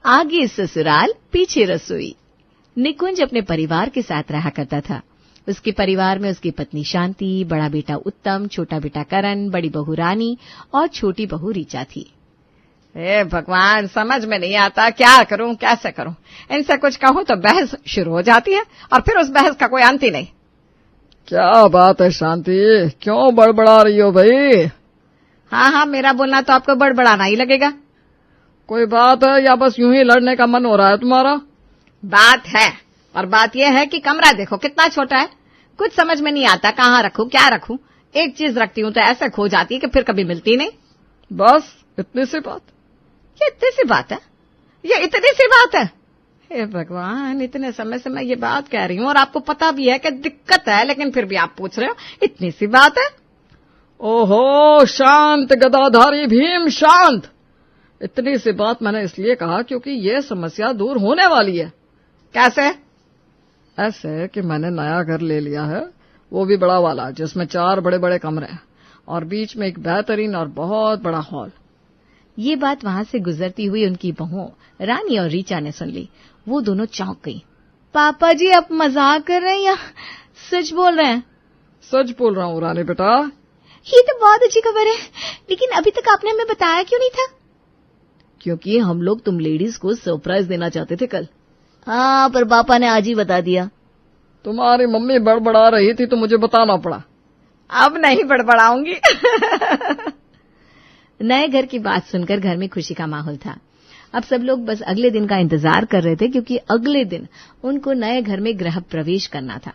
आगे ससुराल पीछे रसोई। निकुंज अपने परिवार के साथ रहा करता था। उसके परिवार में उसकी पत्नी शांति, बड़ा बेटा उत्तम, छोटा बेटा करण, बड़ी बहू रानी और छोटी बहू ऋचा थी। हे भगवान, समझ में नहीं आता, क्या करूं कैसे करूं। इनसे कुछ कहूं तो बहस शुरू हो जाती है और फिर उस बहस का कोई अंत ही नहीं। क्या बात है शांति, क्यों बड़बड़ा रही हो भाई? हाँ, मेरा बोलना तो आपको बड़बड़ाना ही लगेगा। कोई बात है या बस यूं ही लड़ने का मन हो रहा है तुम्हारा? बात है, और बात यह है कि कमरा देखो कितना छोटा है। कुछ समझ में नहीं आता कहाँ रखूं क्या रखूं। एक चीज रखती हूं तो ऐसे खो जाती है कि फिर कभी मिलती नहीं। बस इतनी सी बात? ये इतनी सी बात है? ये इतनी सी बात है? हे भगवान, इतने समय से मैं ये बात कह रही हूं और आपको पता भी है कि दिक्कत है, लेकिन फिर भी आप पूछ रहे हो इतनी सी बात है। ओहो शांत गदाधारी भीम शांत। इतनी सी बात मैंने इसलिए कहा क्योंकि ये समस्या दूर होने वाली है। कैसे? ऐसे कि मैंने नया घर ले लिया है, वो भी बड़ा वाला, जिसमें 4 बड़े बड़े कमरे हैं और बीच में एक बेहतरीन और बहुत बड़ा हॉल। ये बात वहां से गुजरती हुई उनकी बहुओं रानी और ऋचा ने सुन ली। वो दोनों चौंक गई। पापा जी, आप मजाक कर रहे हैं या सच बोल रहे हैं? सच बोल रहा हूँ रानी बेटा। ये तो बहुत अच्छी खबर है, लेकिन अभी तक आपने हमें बताया क्यों नहीं था? क्योंकि हम लोग तुम लेडीज को सरप्राइज देना चाहते थे कल। हाँ, पर पापा ने आज ही बता दिया। तुम्हारी मम्मी बड़बड़ा रही थी तो मुझे बताना पड़ा। अब नहीं बड़बड़ाऊंगी। नए घर की बात सुनकर घर में खुशी का माहौल था। अब सब लोग बस अगले दिन का इंतजार कर रहे थे, क्योंकि अगले दिन उनको नए घर में गृह प्रवेश करना था।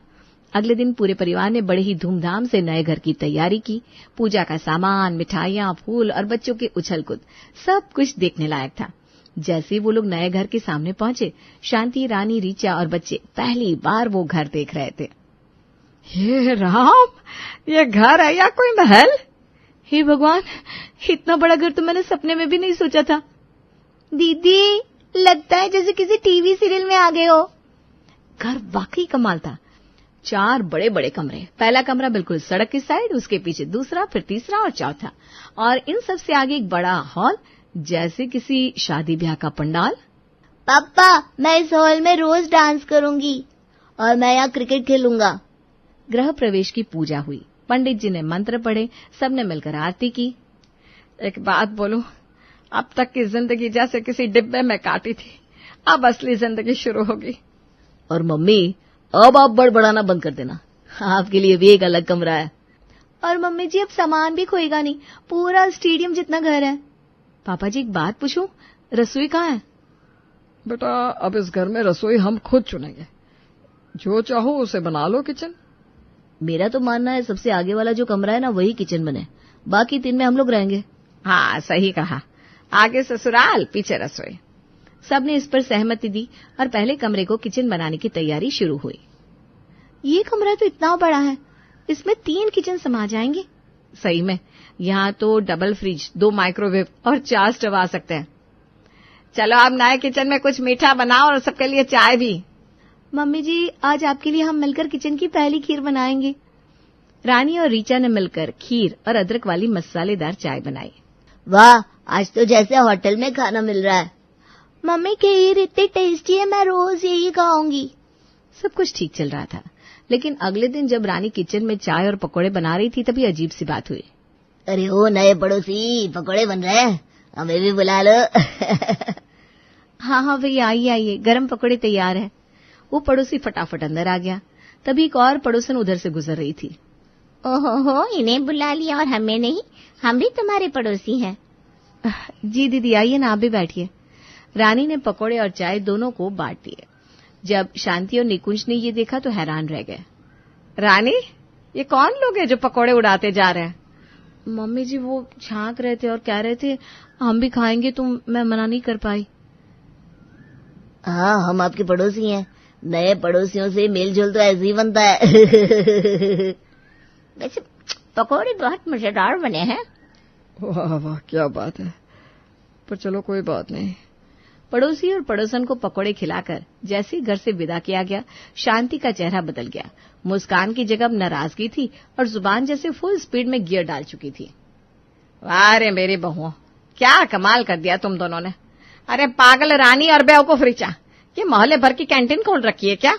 अगले दिन पूरे परिवार ने बड़े ही धूमधाम से नए घर की तैयारी की। पूजा का सामान, मिठाइयां, फूल और बच्चों के उछल कूद, सब कुछ देखने लायक था। जैसे ही वो लोग नए घर के सामने पहुंचे, शांति, रानी, ऋचा और बच्चे पहली बार वो घर देख रहे थे। हे राम, ये घर है या कोई महल? हे भगवान, इतना बड़ा घर तो मैंने सपने में भी नहीं सोचा था। दीदी, लगता है जैसे किसी टीवी सीरियल में आ गए हो। घर वाकई कमाल था। 4 बड़े बड़े कमरे। पहला कमरा बिल्कुल सड़क की साइड, उसके पीछे दूसरा, फिर तीसरा और चौथा, और इन सब से आगे एक बड़ा हॉल, जैसे किसी शादी ब्याह का पंडाल। पापा, मैं इस हॉल में रोज डांस करूंगी और मैं यहाँ क्रिकेट खेलूंगा। गृह प्रवेश की पूजा हुई। पंडित जी ने मंत्र पढ़े, सबने मिलकर आरती की। एक बात बोलूं, अब तक की जिंदगी जैसे किसी डिब्बे में काटी थी, अब असली जिंदगी शुरू होगी। और मम्मी, अब आप बड़बड़ाना बंद कर देना, आपके लिए भी एक अलग कमरा है। और मम्मी जी, अब सामान भी खोएगा नहीं, पूरा स्टेडियम जितना घर है। पापा जी, एक बात पूछूं, रसोई कहाँ है? बेटा, अब इस घर में रसोई हम खुद चुनेंगे, जो चाहो उसे बना लो किचन। मेरा तो मानना है सबसे आगे वाला जो कमरा है ना, वही किचन बने, बाकी 3 में हम लोग रहेंगे। हाँ, सही कहा, आगे ससुराल पीछे रसोई। सबने इस पर सहमति दी और पहले कमरे को किचन बनाने की तैयारी शुरू हुई। ये कमरा तो इतना बड़ा है, इसमें 3 किचन समा जाएंगे। सही में, यहाँ तो डबल फ्रिज, 2 माइक्रोवेव और 4 स्टव आ सकते हैं। चलो अब नए किचन में कुछ मीठा बनाओ और सबके लिए चाय भी। मम्मी जी, आज आपके लिए हम मिलकर किचन की पहली खीर बनाएंगे। रानी और ऋचा ने मिलकर खीर और अदरक वाली मसालेदार चाय बनाई। वाह, आज तो जैसे होटल में खाना मिल रहा है। मम्मी, खीर इतनी टेस्टी है, मैं रोज यही खाऊंगी। सब कुछ ठीक चल रहा था, लेकिन अगले दिन जब रानी किचन में चाय और पकौड़े बना रही थी, तभी अजीब सी बात हुई। अरे ओ नए पड़ोसी, पकौड़े बन रहे हैं, हमें भी बुला लो। हाँ भैया, आइए, गरम पकौड़े तैयार है। वो पड़ोसी फटाफट अंदर आ गया। तभी एक और पड़ोसन उधर से गुजर रही थी। ओहो, इन्हें बुला लिया और हमें नहीं, हम भी तुम्हारे पड़ोसी हैं। जी दीदी, आइए ना, आप भी बैठिए। रानी ने पकौड़े और चाय दोनों को बांट दिए। जब शांति और निकुंज ने ये देखा तो हैरान रह गए। रानी, ये कौन लोग हैं जो पकौड़े उड़ाते जा रहे हैं? मम्मी जी, वो झांक रहे थे और कह रहे थे हम भी खाएंगे, तो मैं मना नहीं कर पाई। हाँ, हम आपके पड़ोसी हैं, नए पड़ोसियों से मेलजोल तो ऐसे ही बनता है। वैसे पकौड़े बहुत मजेदार बने हैं। वाह वाह, क्या बात है, पर चलो कोई बात नहीं। पड़ोसी और पड़ोसन को पकौड़े खिलाकर जैसे घर से विदा किया गया, शांति का चेहरा बदल गया। मुस्कान की जगह नाराजगी थी और जुबान जैसे फुल स्पीड में गियर डाल चुकी थी। वाह रे मेरी बहुओं, क्या कमाल कर दिया तुम दोनों ने। अरे पागल रानी और बेवकूफ ऋचा, ये मोहल्ले भर की कैंटीन खोल रखी है क्या?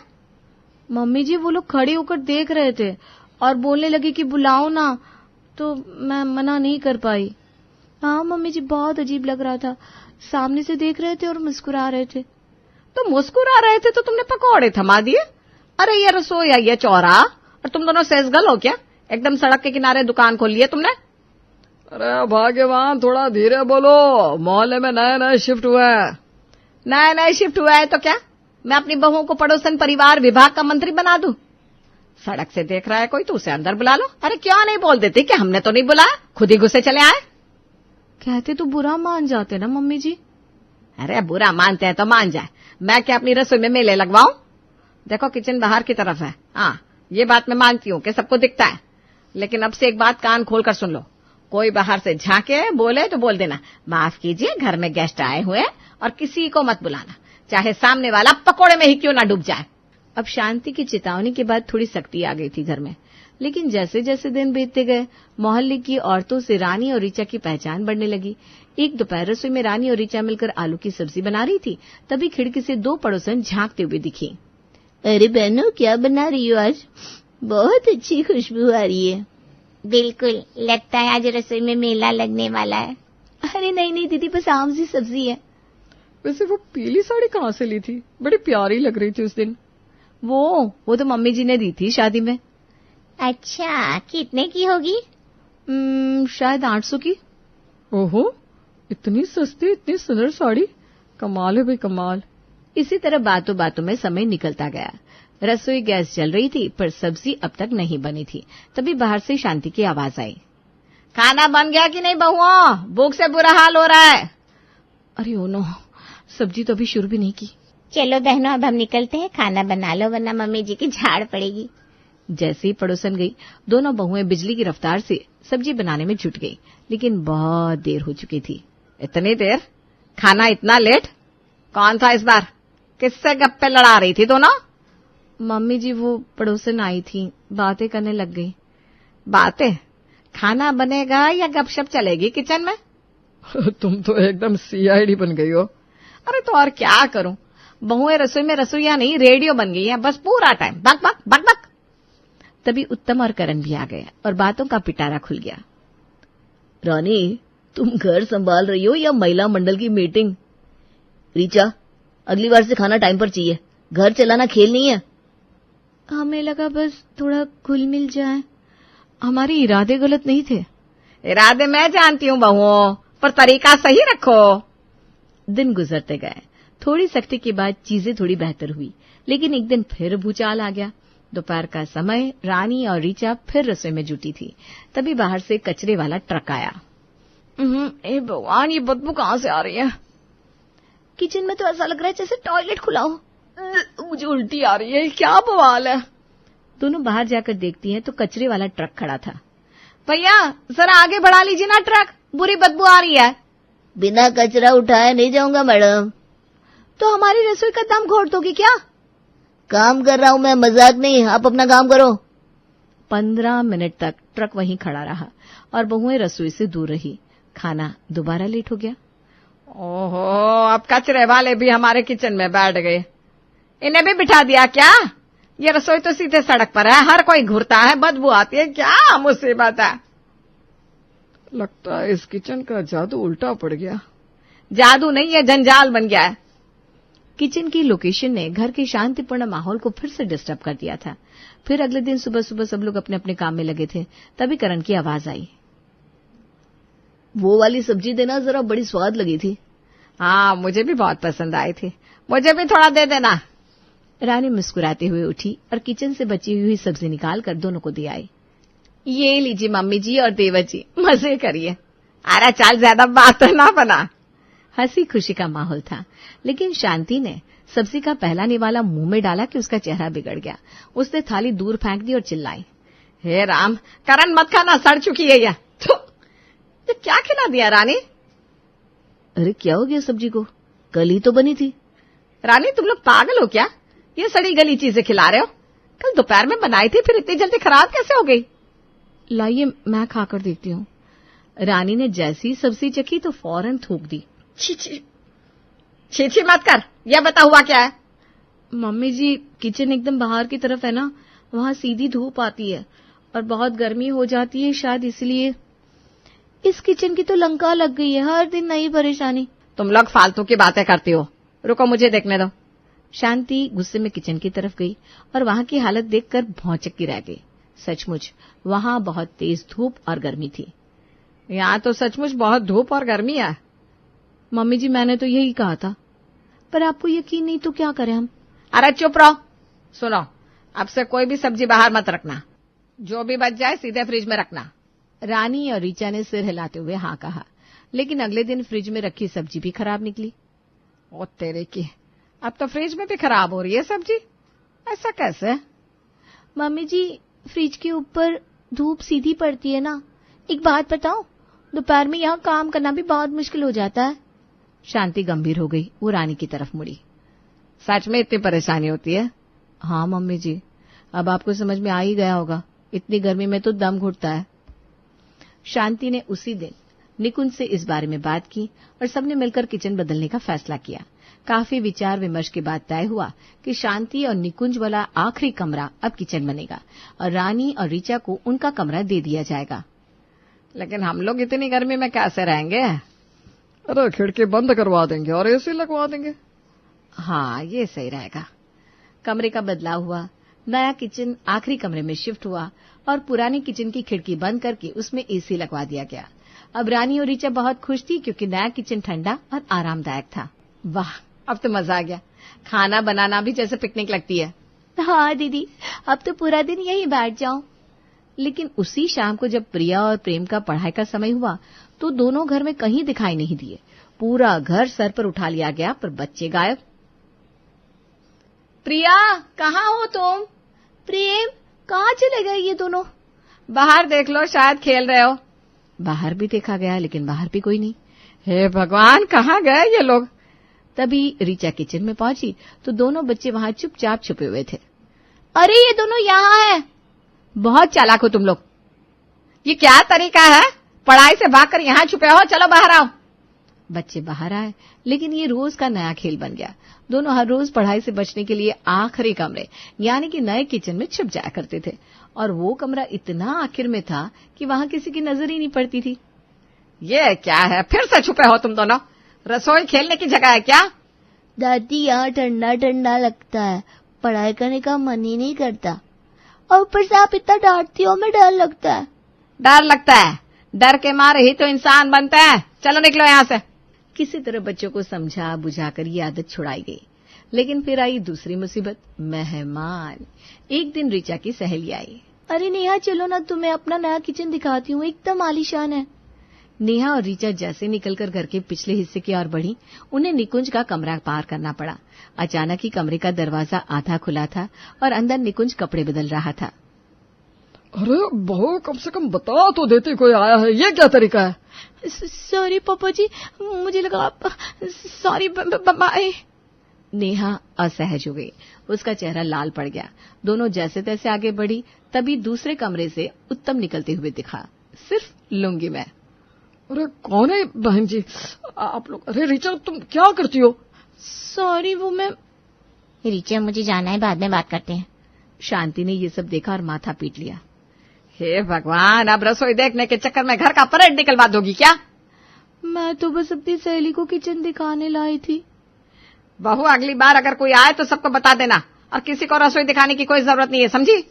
मम्मी जी वो लोग खड़े होकर देख रहे थे और बोलने लगे कि बुलाओ ना, तो मैं मना नहीं कर पाई। हाँ मम्मी जी, बहुत अजीब लग रहा था, सामने से देख रहे थे और मुस्कुरा रहे थे। तो मुस्कुरा रहे थे तो तुमने पकौड़े थमा दिए? अरे ये रसोई है, ये चौरा, और तुम दोनों सेजगल हो क्या? एकदम सड़क के किनारे दुकान खोल ली है तुमने। अरे भाग्यवान, थोड़ा धीरे बोलो, मोहल्ले में नए नए शिफ्ट हुए हैं। नए शिफ्ट हुआ है तो क्या मैं अपनी बहुओं को पड़ोसन परिवार विभाग का मंत्री बना दूं? सड़क से देख रहा है कोई तो उसे अंदर बुला लो। अरे क्यों नहीं बोल देती कि हमने तो नहीं बुलाया, खुद ही गुस्से चले आए। कहते तो बुरा मान जाते ना मम्मी जी। अरे बुरा मानते हैं तो मान जाए, मैं क्या अपनी रसोई में मेले लगवाऊं? देखो किचन बाहर की तरफ है। हाँ ये बात मैं मानती हूँ कि सबको दिखता है, लेकिन अब से एक बात कान खोल कर सुन लो, कोई बाहर से झांके बोले तो बोल देना माफ कीजिए घर में गेस्ट आए हुए हैं, और किसी को मत बुलाना, चाहे सामने वाला पकोड़े में ही क्यों ना डूब जाए। अब शांति की चेतावनी के बाद थोड़ी सख्ती आ गई थी घर में, लेकिन जैसे जैसे दिन बीतते गए मोहल्ले की औरतों से रानी और ऋचा की पहचान बढ़ने लगी। एक दोपहर रसोई में रानी और ऋचा मिलकर आलू की सब्जी बना रही थी, तभी खिड़की से दो पड़ोसन झांकते हुए दिखी। अरे बहनों, क्या बना रही हो आज? बहुत अच्छी खुशबू आ रही है। बिल्कुल, लगता है आज रसोई में मेला लगने वाला है। अरे नहीं दीदी, बस आम सी सब्जी है। वैसे वो पीली साड़ी कहाँ से ली थी? बड़ी प्यारी लग रही थी उस दिन। वो तो मम्मी जी ने दी थी शादी में। अच्छा, कितने की होगी? शायद 800 की। ओहो, इतनी सस्ती, इतनी सुंदर साड़ी, कमाल है भाई कमाल। इसी तरह बातों बातों में समय निकलता गया। रसोई गैस जल रही थी पर सब्जी अब तक नहीं बनी थी। तभी बाहर से शांति की आवाज आई, खाना बन गया कि नहीं बहुओं? भूख से बुरा हाल हो रहा है। अरे ओ नो, सब्जी तो अभी शुरू भी नहीं की। चलो बहनों, अब हम निकलते हैं, खाना बना लो वरना मम्मी जी की झाड़ पड़ेगी। जैसे ही पड़ोसन गई, दोनों बहुएं बिजली की रफ्तार से सब्जी बनाने में जुट गई, लेकिन बहुत देर हो चुकी थी। इतनी देर? खाना इतना लेट? कौन था इस बार? किससे गप्पे लड़ा रही थी दोनों? मम्मी जी वो पड़ोसन आई थी, बातें करने लग गई। बातें? खाना बनेगा या गपशप चलेगी किचन में? तुम तो एकदम CID बन गई हो। अरे तो और क्या करूं, बहुएं रसोई में रसोईया नहीं रेडियो बन गई हैं, बस पूरा टाइम बक बक बक बक। तभी उत्तम और करण भी आ गए और बातों का पिटारा खुल गया। रानी, तुम घर संभाल रही हो या महिला मंडल की मीटिंग? ऋचा, अगली बार से खाना टाइम पर चाहिए, घर चलाना खेल नहीं है। हमें लगा बस थोड़ा घुल मिल जाए, हमारे इरादे गलत नहीं थे। इरादे मैं जानती हूँ बहुओं, पर तरीका सही रखो। दिन गुजरते गए, थोड़ी सख्ती के बाद चीजें थोड़ी बेहतर हुई, लेकिन एक दिन फिर भूचाल आ गया। दोपहर का समय, रानी और ऋचा फिर रसोई में जुटी थी। तभी बाहर से कचरे वाला ट्रक आया। ए भगवान, ये बदबू कहाँ से आ रही है? किचन में तो ऐसा लग रहा है जैसे टॉयलेट खुला हो। मुझे उल्टी आ रही है, क्या बवाल है? दोनों बाहर जाकर देखती हैं तो कचरे वाला ट्रक खड़ा था। भैया जरा आगे बढ़ा लीजिए ना ट्रक, बुरी बदबू आ रही है। बिना कचरा उठाए नहीं जाऊंगा मैडम। तो हमारी रसोई का दम घोट दोगी क्या? काम कर रहा हूं मैं, मजाक नहीं, आप अपना काम करो। 15 मिनट तक ट्रक वहीं खड़ा रहा और बहुएं रसोई से दूर रही। खाना दोबारा लेट हो गया। ओहो, अब कचरे वाले भी हमारे किचन में बैठ गए। इन्हें भी बिठा दिया क्या? ये रसोई तो सीधे सड़क पर है, हर कोई घूरता है, बदबू आती है, क्या मुसीबत है? लगता है इस किचन का जादू उल्टा पड़ गया। जादू नहीं, ये जंजाल बन गया है। किचन की लोकेशन ने घर के शांतिपूर्ण माहौल को फिर से डिस्टर्ब कर दिया था। फिर अगले दिन सुबह सुबह सब लोग अपने अपने काम में लगे थे। तभी करण की आवाज आई, वो वाली सब्जी देना जरा, बड़ी स्वाद लगी थी। हाँ, मुझे भी बहुत पसंद आई थी, मुझे भी थोड़ा दे देना। रानी मुस्कुराते हुए उठी और किचन से बची हुई सब्जी निकालकर दोनों को दे आई। ये लीजिए मम्मी जी और देवर जी, मजे करिए। अरे चल, ज्यादा बात ना बना। हंसी खुशी का माहौल था, लेकिन शांति ने सब्जी का पहला निवाला मुंह में डाला कि उसका चेहरा बिगड़ गया। उसने थाली दूर फेंक दी और चिल्लाई, हे राम, करण मत खाना, सड़ चुकी है ये क्या खिला दिया रानी? अरे क्या हो गया सब्जी को, कल ही तो बनी थी। रानी तुम लोग पागल हो क्या? ये सड़ी गली चीजें खिला रहे हो? कल दोपहर में बनाई थी, फिर इतनी जल्दी खराब कैसे हो गई? लाइए मैं खाकर देखती हूँ। रानी ने जैसी सब्जी चखी तो फौरन थूक दी। छी छी, छी छी मत कर, यह बता हुआ क्या है? मम्मी जी, किचन एकदम बाहर की तरफ है ना, वहां सीधी धूप आती है और बहुत गर्मी हो जाती है, शायद इसलिए। इस किचन की तो लंका लग गई है, हर दिन नई परेशानी। तुम लोग फालतू की बातें करती हो, रुको मुझे देखने दो। शांति गुस्से में किचन की तरफ गई और वहां की हालत देखकर भौचक्की रह गई। सचमुच वहां बहुत तेज धूप और गर्मी थी। यहाँ तो सचमुच बहुत धूप और गर्मी है। मम्मी जी, मैंने तो यही कहा था, पर आपको यकीन नहीं तो क्या करें हम? अरे चुप रहो। सुनो, अब से कोई भी सब्जी बाहर मत रखना, जो भी बच जाए सीधे फ्रिज में रखना। रानी और रीचा ने सिर हिलाते हुए हाँ कहा, लेकिन अगले दिन फ्रिज में रखी सब्जी भी खराब निकली। ओ तेरे की, अब तो फ्रिज में भी खराब हो रही है सब्जी, ऐसा कैसे? मम्मी जी, फ्रिज के ऊपर धूप सीधी पड़ती है ना। एक बात बताओ, दोपहर में यहाँ काम करना भी बहुत मुश्किल हो जाता है। शांति गंभीर हो गई, वो रानी की तरफ मुड़ी। सच में इतनी परेशानी होती है? हाँ मम्मी जी, अब आपको समझ में आ ही गया होगा, इतनी गर्मी में तो दम घुटता है। शांति ने उसी दिन निकुंज से इस बारे में बात की और सबने मिलकर किचन बदलने का फैसला किया। काफी विचार विमर्श के बाद तय हुआ कि शांति और निकुंज वाला आखिरी कमरा अब किचन बनेगा और रानी और रीचा को उनका कमरा दे दिया जाएगा। लेकिन हम लोग इतनी गर्मी में कैसे रहेंगे? अरे खिड़की बंद करवा देंगे और एसी लगवा देंगे। हाँ, ये सही रहेगा। कमरे का बदलाव हुआ, नया किचन आखिरी कमरे में शिफ्ट हुआ और पुरानी किचन की खिड़की बंद करके उसमें एसी लगवा दिया गया। अब रानी और रीचा बहुत खुश थी क्योंकि नया किचन ठंडा और आरामदायक था। वाह, अब तो मजा आ गया। खाना बनाना भी जैसे पिकनिक लगती है। हाँ दीदी, अब तो पूरा दिन यहीं बैठ जाऊं। लेकिन उसी शाम को जब प्रिया और प्रेम का पढ़ाई का समय हुआ तो दोनों घर में कहीं दिखाई नहीं दिए। पूरा घर सर पर उठा लिया गया, पर बच्चे गायब। प्रिया, कहाँ हो तुम? प्रेम, कहाँ चले गए ये दोनों? बाहर देख लो, शायद खेल रहे हो। बाहर भी देखा गया, लेकिन बाहर भी कोई नहीं। हे भगवान, कहाँ गए ये लोग? तभी रीचा किचन में पहुंची तो दोनों बच्चे वहां चुपचाप छुपे हुए थे। अरे ये दोनों यहाँ हैं। बहुत चालाक हो तुम लोग। ये क्या तरीका है? पढ़ाई से भागकर यहाँ छुपे हो, चलो बाहर आओ। बच्चे बाहर आए, लेकिन ये रोज का नया खेल बन गया। दोनों हर रोज पढ़ाई से बचने के लिए आखिरी कमरे यानी कि नए किचन में छुप जाया करते थे, और वो कमरा इतना आखिर में था कि वहां किसी की नजर ही नहीं पड़ती थी। ये क्या है, फिर से छुपे हो तुम दोनों? रसोई खेलने की जगह है क्या? दादी, यहाँ ठंडा ठंडा लगता है, पढ़ाई करने का मन ही नहीं करता, और ऊपर से आप इतना डांटती हो, मैं डर लगता है। डर लगता है? डर के मारे ही तो इंसान बनते हैं। चलो निकलो यहाँ से। किसी तरह बच्चों को समझा बुझाकर ये आदत छुड़ाई गई। लेकिन फिर आई दूसरी मुसीबत, मेहमान। एक दिन रीचा की सहेली आई। अरे नेहा, चलो ना, तुम्हें अपना नया किचन दिखाती हूँ, एकदम आलीशान है। नेहा और रीचा जैसे निकलकर घर के पिछले हिस्से की ओर बढ़ी, उन्हें निकुंज का कमरा पार करना पड़ा। अचानक ही कमरे का दरवाजा आधा खुला था और अंदर निकुंज कपड़े बदल रहा था। अरे बहू, कम से कम बता तो देती कोई आया है, ये क्या तरीका है? सॉरी पापा जी, मुझे लगा आप। Sorry bye. नेहा असहज हो गई, उसका चेहरा लाल पड़ गया। दोनों जैसे तैसे आगे बढ़ी, तभी दूसरे कमरे से उत्तम निकलते हुए दिखा, सिर्फ लुंगी में। अरे कौन है बहन जी आप लोग? अरे रीचा, तुम क्या करती हो? सॉरी, वो मैं। रीचा, मुझे जाना है, बाद में बात करते हैं। शांति ने ये सब देखा और माथा पीट लिया। हे भगवान, अब रसोई देखने के चक्कर में घर का परेड निकलवा दोगी क्या? मैं तो बस अपनी सहेली को किचन दिखाने लाई थी। बहू, अगली बार अगर कोई आए तो सबको बता देना, और किसी को रसोई दिखाने की कोई जरूरत नहीं है, समझी?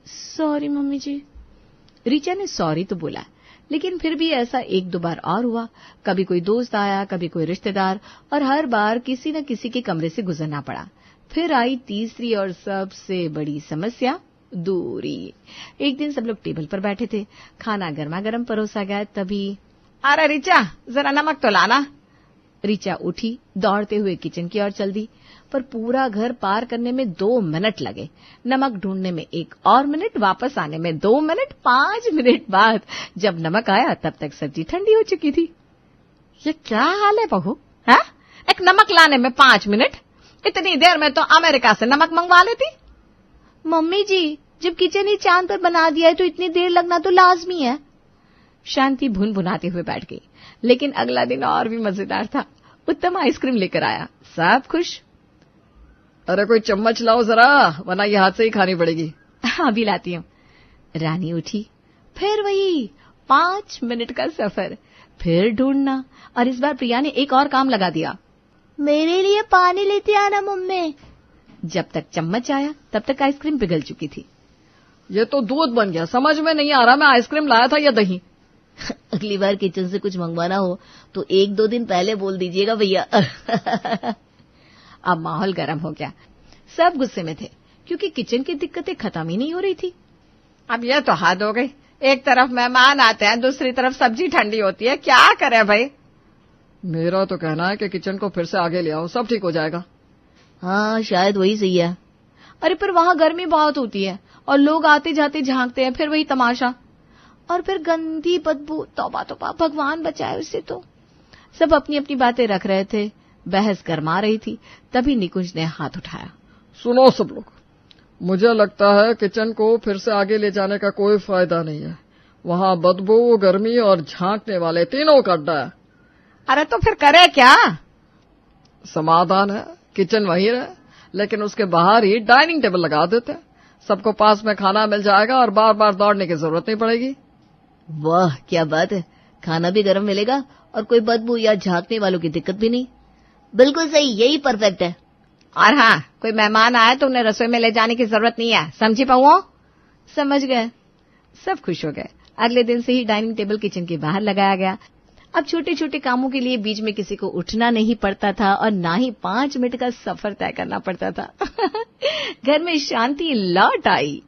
सॉरी मम्मी जी। रीचा ने सॉरी तो बोला, लेकिन फिर भी ऐसा एक दो बार और हुआ। कभी कोई दोस्त आया, कभी कोई रिश्तेदार, और हर बार किसी न किसी के कमरे से गुजरना पड़ा। फिर आई तीसरी और सबसे बड़ी समस्या, दूरी। एक दिन सब लोग टेबल पर बैठे थे, खाना गर्मा गर्म परोसा गया, तभी अरे रीचा, जरा नमक तो लाना। रीचा उठी, दौड़ते हुए किचन की ओर चल दी, पर पूरा घर पार करने में 2 मिनट लगे। नमक ढूंढने में 1 और मिनट, वापस आने में 2 मिनट। 5 मिनट बाद जब नमक आया, तब तक सब्जी ठंडी हो चुकी थी। ये क्या हाल है बहू? है, एक नमक लाने में 5 मिनट? इतनी देर में तो अमेरिका से नमक मंगवा लेती। मम्मी जी, जब किचन ही चांद पर बना दिया है तो इतनी देर लगना तो लाजमी है। शांति भुनभुनाते हुए बैठ गई। लेकिन अगला दिन और भी मजेदार था। उत्तम आइसक्रीम लेकर आया। सब खुश। अरे कोई चम्मच लाओ जरा, वरना ये हाथ से ही खानी पड़ेगी। अभी लाती हूँ। रानी उठी। फिर वही 5 मिनट का सफर, फिर ढूंढना, और इस बार प्रिया ने एक और काम लगा दिया। मेरे लिए पानी लेते आना मम्मी। जब तक चम्मच आया तब तक आइसक्रीम पिघल चुकी थी। ये तो दूध बन गया, समझ में नहीं आ रहा मैं आइसक्रीम लाया था या दही। अगली बार किचन से कुछ मंगवाना हो तो 1-2 दिन पहले बोल दीजिएगा भैया। अब माहौल गर्म हो गया। सब गुस्से में थे क्योंकि किचन की दिक्कतें खत्म ही नहीं हो रही थी। अब ये तो हद हो गई, एक तरफ मेहमान आते हैं, दूसरी तरफ सब्जी ठंडी होती है, क्या करे भाई। मेरा तो कहना है कि किचन को फिर से आगे ले आओ, सब ठीक हो जाएगा। हाँ शायद वही सही है। अरे पर वहां गर्मी बहुत होती है और लोग आते जाते झांकते हैं, फिर वही तमाशा, और फिर गंदी बदबू। तौबा तौबा, भगवान बचाए उससे। तो सब अपनी अपनी बातें रख रहे थे, बहस गरमा रही थी। तभी निकुंज ने हाथ उठाया। सुनो सब लोग, मुझे लगता है किचन को फिर से आगे ले जाने का कोई फायदा नहीं है। वहां बदबू, गर्मी और झांकने वाले तीनों का अड्डा है। अरे तो फिर करे क्या? समाधान है, किचन वहीं रहे, लेकिन उसके बाहर ही डाइनिंग टेबल लगा देते हैं। सबको पास में खाना मिल जाएगा और बार बार दौड़ने की जरूरत नहीं पड़ेगी। वाह क्या बात है, खाना भी गर्म मिलेगा और कोई बदबू या झांकने वालों की दिक्कत भी नहीं। बिल्कुल सही, यही परफेक्ट है। और हाँ, कोई मेहमान आए तो उन्हें रसोई में ले जाने की जरूरत नहीं है, समझी पहुओ? समझ गए। सब खुश हो गए। अगले दिन से ही डाइनिंग टेबल किचन के बाहर लगाया गया। अब छोटे छोटे कामों के लिए बीच में किसी को उठना नहीं पड़ता था और ना ही 5 मिनट का सफर तय करना पड़ता था। घर में शांति लौट आई।